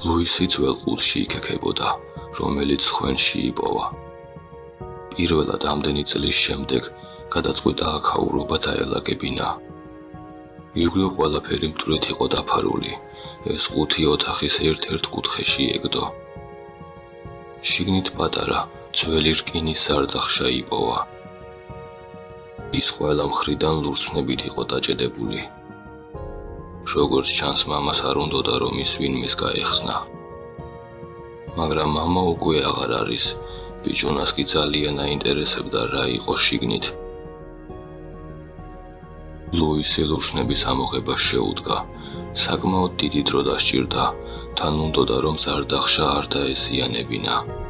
ლუისი ძველ ყუთში იქექებოდა, რომელიც სხვენში იპოვა. პირველად ამდენი წლის შემდეგ გადაწყვიტა აქაურობა დაელაგებინა. ირგვლივ ყველაფერი მტვრით იყო დაფარული, ეს 5 ოთახის ერთ-ერთ კუთხეში ეგდო. შიგნით პატარა, ძველი რკინის სარდახშა იპოვა. ის ყველა მხრიდან ლურსმნებით იყო დაჭედებული. როგორც ჩანს, მამას არ უნდოდა რომ ის ვინმეს გაეხსნა. მაგრამ მამა უკვე აღარ არის, ბიჭუნას კი ძალიან აინტერესებდა რა იყო შიგნით. ლუისი ლურსმნების ამოღებას შეუდგა, საკმაოდ დიდი დრო დასჭირდა, თან უნდოდა რომ სარდახშა არ დაესიანებინა.